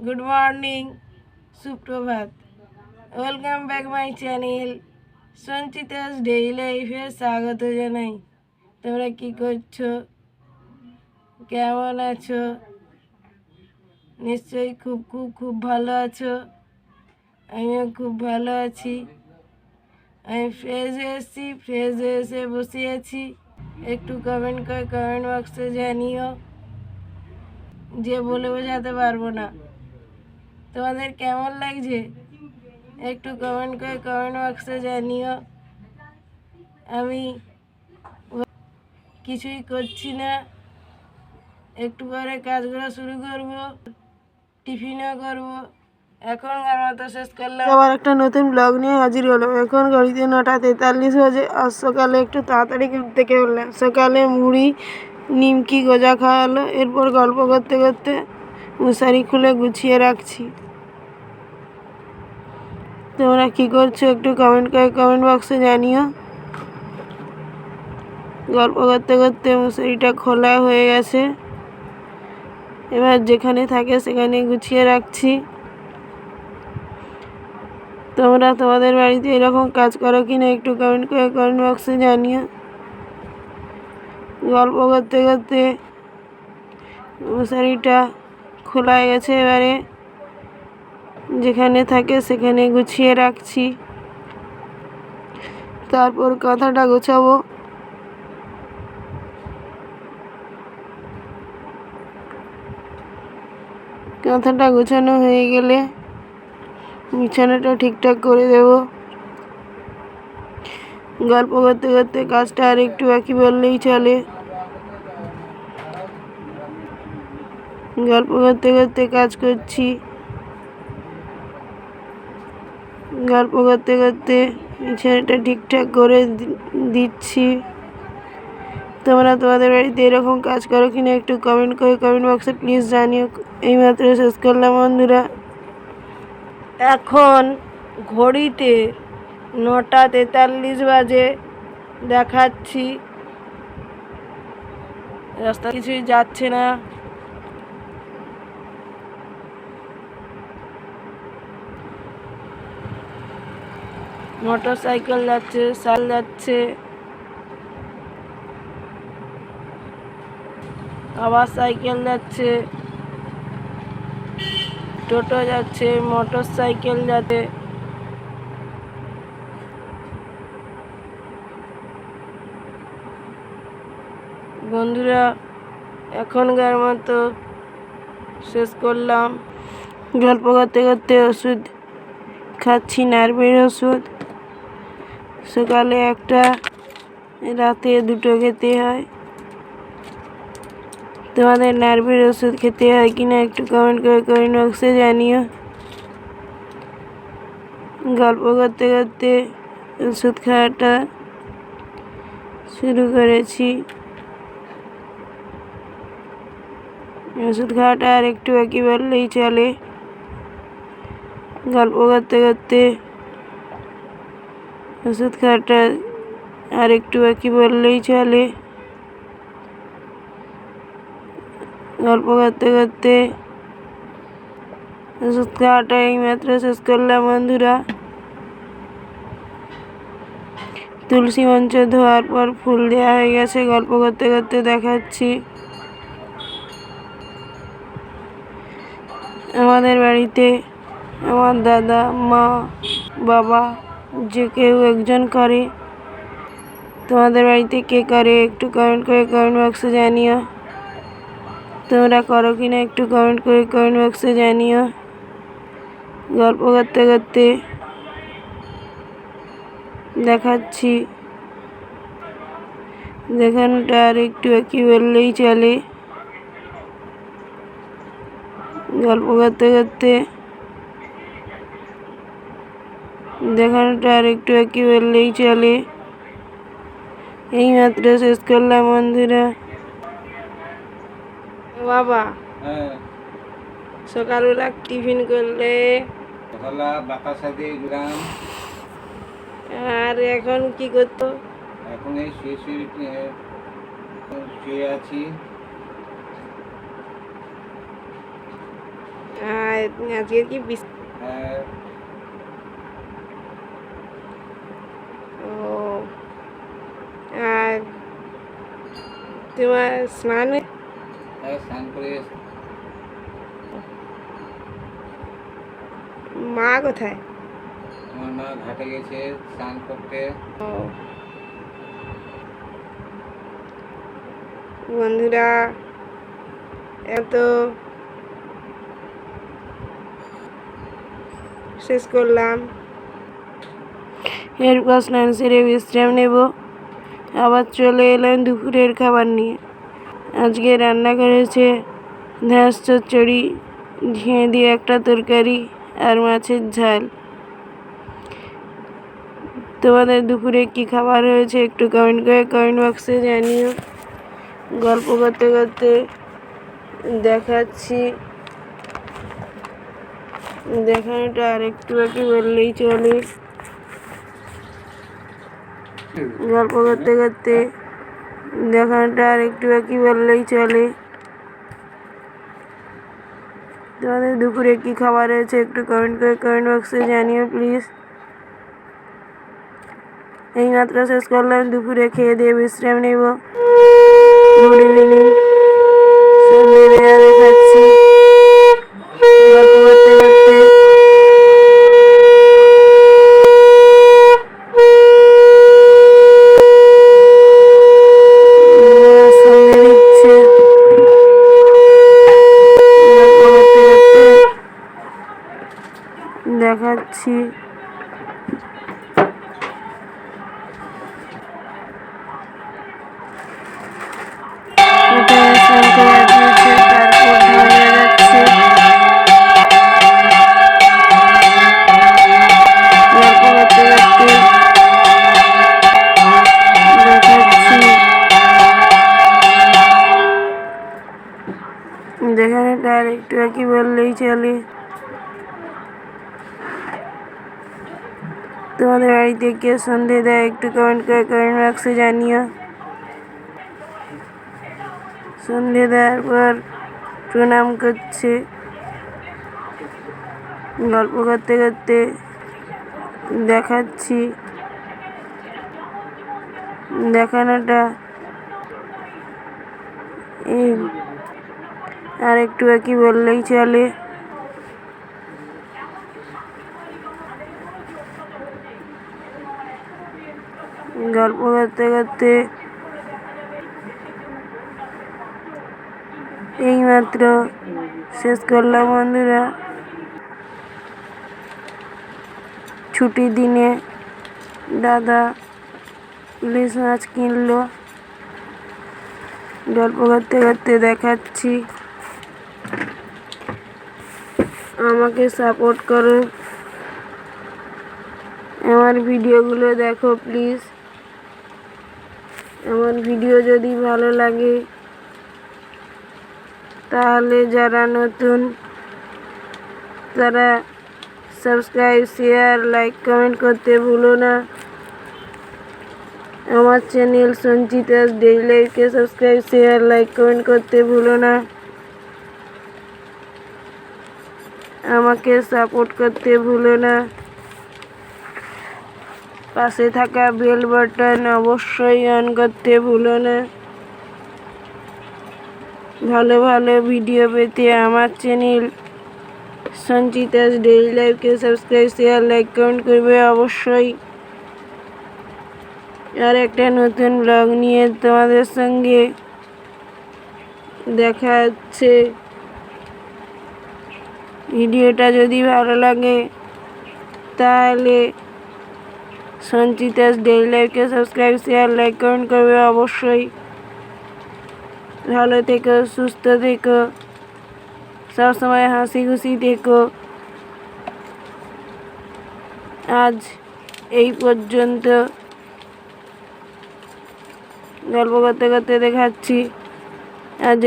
Good morning, সুপ্রভাত। Welcome back my channel Sanchita's daily লাইফে স্বাগত জানাই। তোমরা কি করছো, কেমন আছো? নিশ্চয়ই খুব খুব খুব ভালো আছো। আমিও খুব ভালো আছি। আমি ফ্রেশ এসেছি, ফ্রেশ এসে বসে আছি। একটু কমেন্ট করে কমেন্ট বক্সে জানিও, যে বলে বোঝাতে পারবো না। তোমাদের কেমন লাগছে একটু কমেন্ট করে কমেন্ট বক্সে জানিও। আমি কিছুই করছি না, একটু পরে কাজগুলো শুরু করব, টিফিনও করব। এখনকার মতো শেষ করলাম। আবার একটা নতুন ব্লগ নিয়ে হাজির হলাম। এখন ঘড়িতে 9:43 বাজে। আজ সকালে একটু তাড়াতাড়ি ঘুম থেকে উঠলাম। সকালে মুড়ি নিমকি গজা খাওয়া হলো। এরপর গল্প করতে করতে মশারি খুলে গুছিয়ে রাখছি। তোমরা কি করছো একটু কমেন্ট করে কমেন্ট বক্সে জানিও। গল্প করতে করতে মশারিটা খোলা হয়ে গেছে। এবার যেখানে থাকে সেখানে গুছিয়ে রাখছি। তোমরা তোমাদের বাড়িতে এরকম কাজ করো কিনা একটু কমেন্ট করে কমেন্ট বক্সে জানিও। গল্প করতে করতে মশারিটা খোলা হয়ে গেছে। এবারে যেখানে থাকে সেখানে গুছিয়ে রাখছি। তারপর কাঁথাটা গোছাবো। কাঁথাটা গোছানো হয়ে গেলে বিছানাটা ঠিকঠাক করে দেব। গল্প করতে করতে কাজটা আর একটু বাকি বললেই চলে। গল্প করতে করতে কাজ করছি। গল্প করতে করতে বিছানাটা ঠিকঠাক করে দিচ্ছি। তোমরা তোমাদের বাড়িতে এরকম কাজ করো কিনা একটু কমেন্ট করে কমেন্ট বক্সে প্লিজ জানিও। এইমাত্র শেষ করলাম বন্ধুরা। এখন ঘড়িতে 9:43 বাজে দেখাচ্ছি। রাস্তা কিছুই যাচ্ছে না। মোটর সাইকেল যাচ্ছে, সাইকেল যাচ্ছে, আবার সাইকেল যাচ্ছে, টোটো যাচ্ছে, মোটর সাইকেল যাচ্ছে। বন্ধুরা, এখনকার মতো শেষ করলাম। গল্প করতে করতে ওষুধ খাচ্ছি, নার্ভের ওষুধ। সকালে একটা, রাতে দুটো খেতে হয়। তোমাদের নার্ভের ওষুধ খেতে হয় কিনা একটু কমেন্ট করে কমেন্ট বক্সে জানিও। গল্প করতে করতে ওষুধ খাওয়াটা শুরু করেছি। ওষুধ খাওয়াটা আর একটু বাকি বললেই চলে। গল্প করতে করতে ওষুধ খাওয়াটা আর একটু বাকি বললেই চলে। গল্প করতে করতে ওষুধ খাওয়াটা এইমাত্র শেষ করলাম বন্ধুরা। তুলসী মঞ্চ ধোয়ার পর ফুল দেওয়া হয়ে গেছে। গল্প করতে করতে দেখাচ্ছি। আমাদের বাড়িতে আমার দাদা, মা, বাবা যে কেউ একজন করে। তোমাদের বাড়িতে কে করে একটু কমেন্ট করে কমেন্ট বক্সে জানিও। তোমরা করো কিনা একটু কমেন্ট করে কমেন্ট বক্সে জানিও। গল্প করতে করতে দেখাচ্ছি। দেখানোটা আর একটু বাকি বললেই চলে। গল্প করতে করতে দেখানোটা আর একটু বাকি বললেই চলে। এইমাত্র শেষ করলাম বন্ধুরা। বাবা, সকালবেলা টিফিন করলে, বাতাসা দিয়ে গেলাম। আর এখন কি করতো? এখন এই শুয়ে আছি। আর আজকে কি হ্যাঁ, ও আর তোমার স্নান হ্যাঁ, স্নান করে মা কোথায়? আমার মা ঘাটে গেছে স্নান করতে। ও বন্ধুরা, এত শেষ করলাম, এরপর স্নান সেরে বিশ্রাম নেব। আবার চলে এলাম দুপুরের খাবার নিয়ে। আজকে রান্না করেছে ঢ্যাঁড়স চচ্চড়ি, ঝিঙে দিয়ে একটা তরকারি আর মাছের ঝাল। তোমাদের দুপুরে কি খাবার হয়েছে একটু কমেন্ট করে কমেন্ট বক্সে জানিও। গল্প করতে করতে দেখাচ্ছি, দেখানোটা আর একটু বাকি বললেই চলে। গল্প করতে করতে দেখানোটা আর একটু বাকি বললেই চলে। তোমাদের দুপুরে কি খাবার হয়েছে একটু কমেন্ট করে কমেন্ট বক্সে জানিও প্লিজ। এইমাত্র শেষ করলাম, দুপুরে খেয়ে দিয়ে বিশ্রাম নেব। গুড ইভিনিং, সন্ধ্যেবেলা দেখাচ্ছি গল্প করতে করতে। সন্ধে দিচ্ছে, গল্প করতে করতে দেখাচ্ছি। প্রথমে স্নান করে দিয়েছে, তারপর ধরে যাচ্ছে। গল্প করতে করতে দেখাচ্ছি, দেখানোটা আর একটু বাকি বললেই চলে। তোমাদের বাড়িতে কে সন্ধে দেয় একটু কমেন্ট করে কমেন্ট বক্সে জানিও। সন্ধে দেওয়ার পর প্রণাম করছে। গল্প করতে করতে দেখাচ্ছি, দেখানোটা এই আর একটু বাকি বললেই চলে। গল্প করতে করতে এইমাত্র শেষ করলাম বন্ধুরা। ছুটির দিনে দাদা ইলিশ মাছ কিনলো। গল্প করতে করতে দেখাচ্ছি। আমাকে সাপোর্ট করো, আমার ভিডিওগুলো দেখো প্লিজ। আমার ভিডিও যদি ভালো লাগে তাহলে যারা নতুন তারা সাবস্ক্রাইব, শেয়ার, লাইক, কমেন্ট করতে ভুলো না। আমার চ্যানেল সঞ্চিতাস ডেইলি লাইফকে সাবস্ক্রাইব, শেয়ার, লাইক, কমেন্ট করতে ভুলো না। আমাকে সাপোর্ট করতে ভুলো না। পাশে থাকা বেল বাটন অবশ্যই অন করতে ভুলো না। ভালো ভালো ভিডিও পেতে আমার চ্যানেল সঞ্চিতাস ডেইলি লাইফকে সাবস্ক্রাইব, শেয়ার, লাইক, কমেন্ট করবে অবশ্যই। আর একটা নতুন ব্লগ নিয়ে তোমাদের সঙ্গে দেখা হচ্ছে। ভিডিওটা যদি ভালো লাগে তাহলে সঞ্চিতাস ডেইলি লাইফকে সাবস্ক্রাইব, শেয়ার, লাইক, কমেন্ট করবে অবশ্যই। ভালো থেকো, সুস্থ থেকো, সবসময় হাসি খুশি থেকো। আজ এই পর্যন্ত। গল্প করতে করতে দেখাচ্ছি আজ